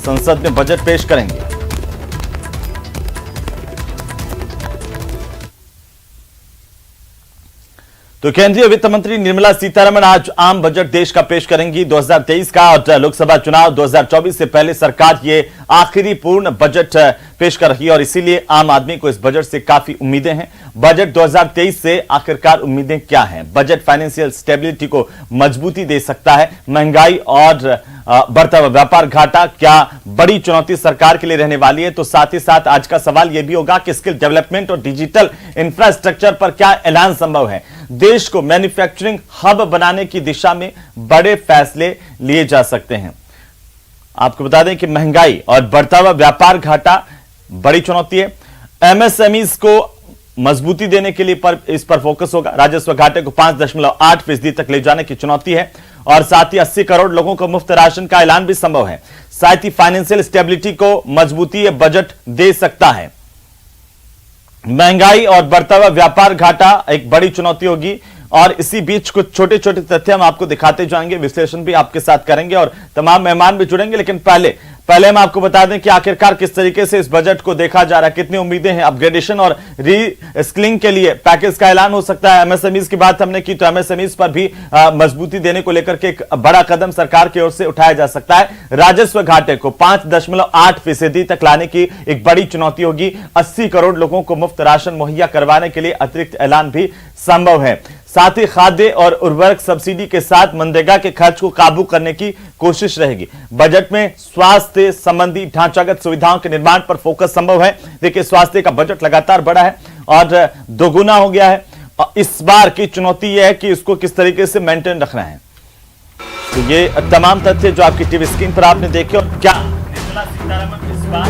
संसद में बजट पेश करेंगे। तो केंद्रीय वित्त मंत्री निर्मला सीतारमण आज आम बजट देश का पेश करेंगी। 2023 का और लोकसभा चुनाव 2024 से पहले सरकार ये आखिरी पूर्ण बजट पेश कर रही है और इसीलिए आम आदमी को इस बजट से काफी उम्मीदें हैं। बजट 2023 से आखिरकार उम्मीदें क्या हैं? बजट फाइनेंशियल स्टेबिलिटी को मजबूती दे सकता है। महंगाई और बढ़ता हुआ व्यापार घाटा क्या बड़ी चुनौती सरकार के लिए रहने वाली है? तो साथ ही साथ आज का सवाल यह भी होगा कि स्किल डेवलपमेंट और डिजिटल इंफ्रास्ट्रक्चर पर क्या ऐलान संभव है? देश को मैन्युफैक्चरिंग हब बनाने की दिशा में बड़े फैसले लिए जा सकते हैं। आपको बता दें कि महंगाई और बढ़ता हुआ व्यापार घाटा बड़ी चुनौती है। एमएसएमईज को मजबूती देने के लिए इस पर फोकस होगा। राजस्व घाटे को 5.8% तक ले जाने की चुनौती है और साथ ही 80 करोड़ लोगों को मुफ्त राशन का ऐलान भी संभव है। साथ ही फाइनेंशियल स्टेबिलिटी को मजबूती यह बजट दे सकता है। महंगाई और बढ़ता हुआ व्यापार घाटा एक बड़ी चुनौती होगी और इसी बीच कुछ छोटे छोटे तथ्य हम आपको दिखाते जाएंगे, विश्लेषण भी आपके साथ करेंगे और तमाम मेहमान भी जुड़ेंगे। लेकिन पहले हम आपको बता दें कि आखिरकार किस तरीके से इस बजट को देखा जा रहा है, कितनी उम्मीदें हैं। अपग्रेडेशन और री स्किलिंग के लिए पैकेज का ऐलान हो सकता है। एमएसएमईज की बात हमने की तो एमएसएमईज पर भी मजबूती देने को लेकर के एक बड़ा कदम सरकार की ओर से उठाया जा सकता है। राजस्व घाटे को 5.8% तक लाने की एक बड़ी चुनौती होगी। 80 करोड़ लोगों को मुफ्त राशन मुहैया करवाने के लिए अतिरिक्त ऐलान भी संभव है। साथ ही खाद्य और उर्वरक सब्सिडी के साथ मनरेगा के खर्च को काबू करने की कोशिश रहेगी। बजट में स्वास्थ्य संबंधी ढांचागत सुविधाओं के निर्माण पर फोकस संभव है। देखिए, स्वास्थ्य का बजट लगातार बढ़ा है और दोगुना हो गया है। इस बार की चुनौती यह है कि इसको किस तरीके से मेंटेन रखना है। तो ये तमाम तथ्य जो आपकी टीवी स्क्रीन पर आपने देखे और क्या निर्मला सीतारमण इस बार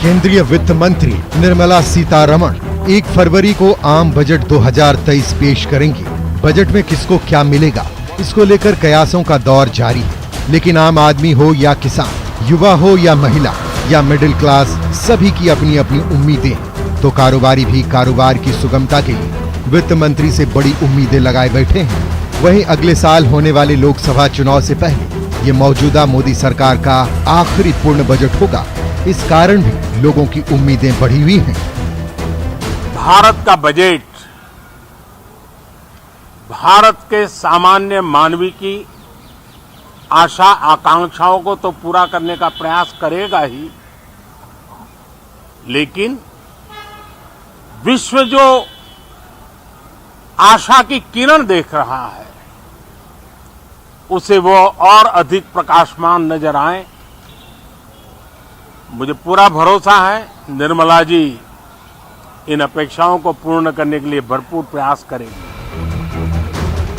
केंद्रीय वित्त मंत्री निर्मला सीतारमण 1 फरवरी को आम बजट 2023 पेश करेंगी। बजट में किसको क्या मिलेगा, इसको लेकर कयासों का दौर जारी है। लेकिन आम आदमी हो या किसान, युवा हो या महिला या मिडिल क्लास, सभी की अपनी अपनी उम्मीदें हैं। तो कारोबारी भी कारोबार की सुगमता के लिए वित्त मंत्री से बड़ी उम्मीदें लगाए बैठे हैं। वहीं अगले साल होने वाले लोकसभा चुनाव से पहले ये मौजूदा मोदी सरकार का आखिरी पूर्ण बजट होगा। इस कारण भी लोगों की उम्मीदें बढ़ी हुई हैं। भारत का बजट भारत के सामान्य मानवी की आशा आकांक्षाओं को तो पूरा करने का प्रयास करेगा ही, लेकिन विश्व जो आशा की किरण देख रहा है उसे वो और अधिक प्रकाशमान नजर आए। मुझे पूरा भरोसा है निर्मला जी इन अपेक्षाओं को पूर्ण करने के लिए भरपूर प्रयास करेंगे।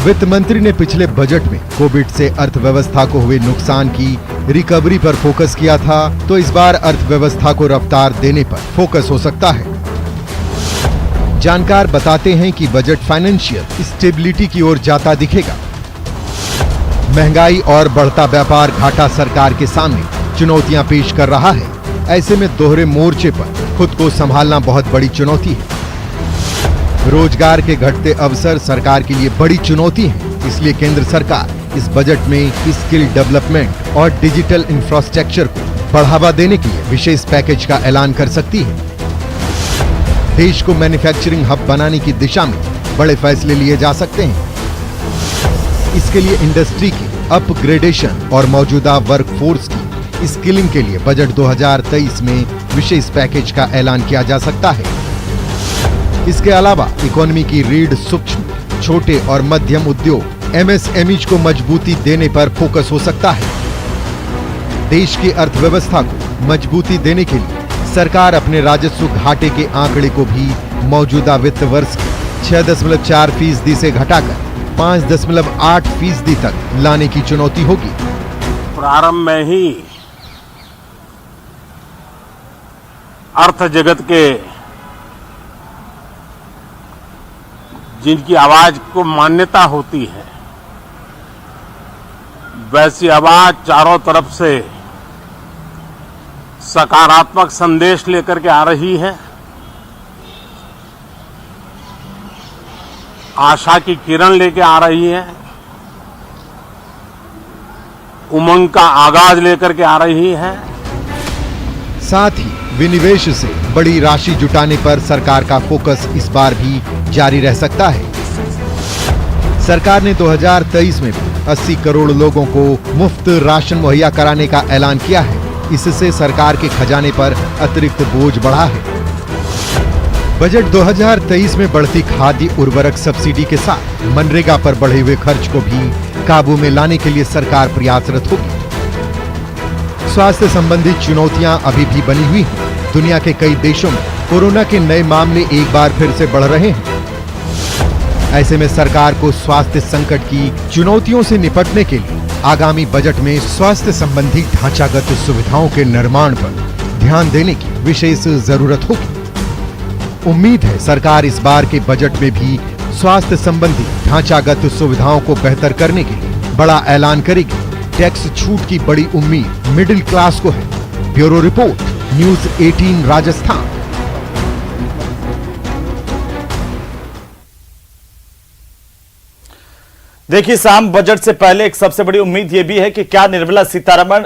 वित्त मंत्री ने पिछले बजट में कोविड से अर्थव्यवस्था को हुए नुकसान की रिकवरी पर फोकस किया था, तो इस बार अर्थव्यवस्था को रफ्तार देने पर फोकस हो सकता है। जानकार बताते हैं कि बजट फाइनेंशियल स्टेबिलिटी की ओर जाता दिखेगा। महंगाई और बढ़ता व्यापार घाटा सरकार के सामने चुनौतियां पेश कर रहा है। ऐसे में दोहरे मोर्चे पर खुद को संभालना बहुत बड़ी चुनौती है। रोजगार के घटते अवसर सरकार के लिए बड़ी चुनौती है। इसलिए केंद्र सरकार इस बजट में स्किल डेवलपमेंट और डिजिटल इंफ्रास्ट्रक्चर को बढ़ावा देने के लिए विशेष पैकेज का ऐलान कर सकती है। देश को मैन्युफैक्चरिंग हब बनाने की दिशा में बड़े फैसले लिए जा सकते हैं। इसके लिए इंडस्ट्री की अपग्रेडेशन और मौजूदा वर्कफोर्स की स्किलिंग के लिए बजट 2023 में विशेष पैकेज का ऐलान किया जा सकता है। इसके अलावा इकोनॉमी की रीढ़ सूक्ष्म, छोटे और मध्यम उद्योग एमएसएमईज को मजबूती देने पर फोकस हो सकता है। देश की अर्थव्यवस्था को मजबूती देने के लिए सरकार अपने राजस्व घाटे के आंकड़े को भी मौजूदा वित्त वर्ष के 6.4% से घटाकर 5.8% तक लाने की चुनौती होगी। प्रारंभ में ही अर्थ जगत के जिनकी आवाज को मान्यता होती है, वैसी आवाज चारों तरफ से सकारात्मक संदेश लेकर के आ रही है। आशा की किरण लेके आ रही है। उमंग का आगाज लेकर के आ रही है। साथ ही विनिवेश से बड़ी राशि जुटाने पर सरकार का फोकस इस बार भी जारी रह सकता है। सरकार ने 2023 में भी 80 करोड़ लोगों को मुफ्त राशन मुहैया कराने का ऐलान किया है। इससे सरकार के खजाने पर अतिरिक्त बोझ बढ़ा है। बजट 2023 में बढ़ती खाद्य उर्वरक सब्सिडी के साथ मनरेगा पर बढ़े हुए खर्च को भी काबू में लाने के लिए सरकार प्रयासरत होगी। स्वास्थ्य संबंधी चुनौतियां अभी भी बनी हुई हैं। दुनिया के कई देशों में कोरोना के नए मामले एक बार फिर से बढ़ रहे हैं। ऐसे में सरकार को स्वास्थ्य संकट की चुनौतियों से निपटने के लिए आगामी बजट में स्वास्थ्य संबंधी ढांचागत सुविधाओं के निर्माण पर ध्यान देने की विशेष जरूरत होगी। उम्मीद है सरकार इस बार के बजट में भी स्वास्थ्य संबंधी ढांचागत सुविधाओं को बेहतर करने के लिए बड़ा ऐलान करेगी। टैक्स छूट की बड़ी उम्मीद मिडिल क्लास को है। Bureau report, news 18 Rajasthan. देखिए, शाम बजट से पहले एक सबसे बड़ी उम्मीद यह भी है कि क्या निर्मला सीतारमण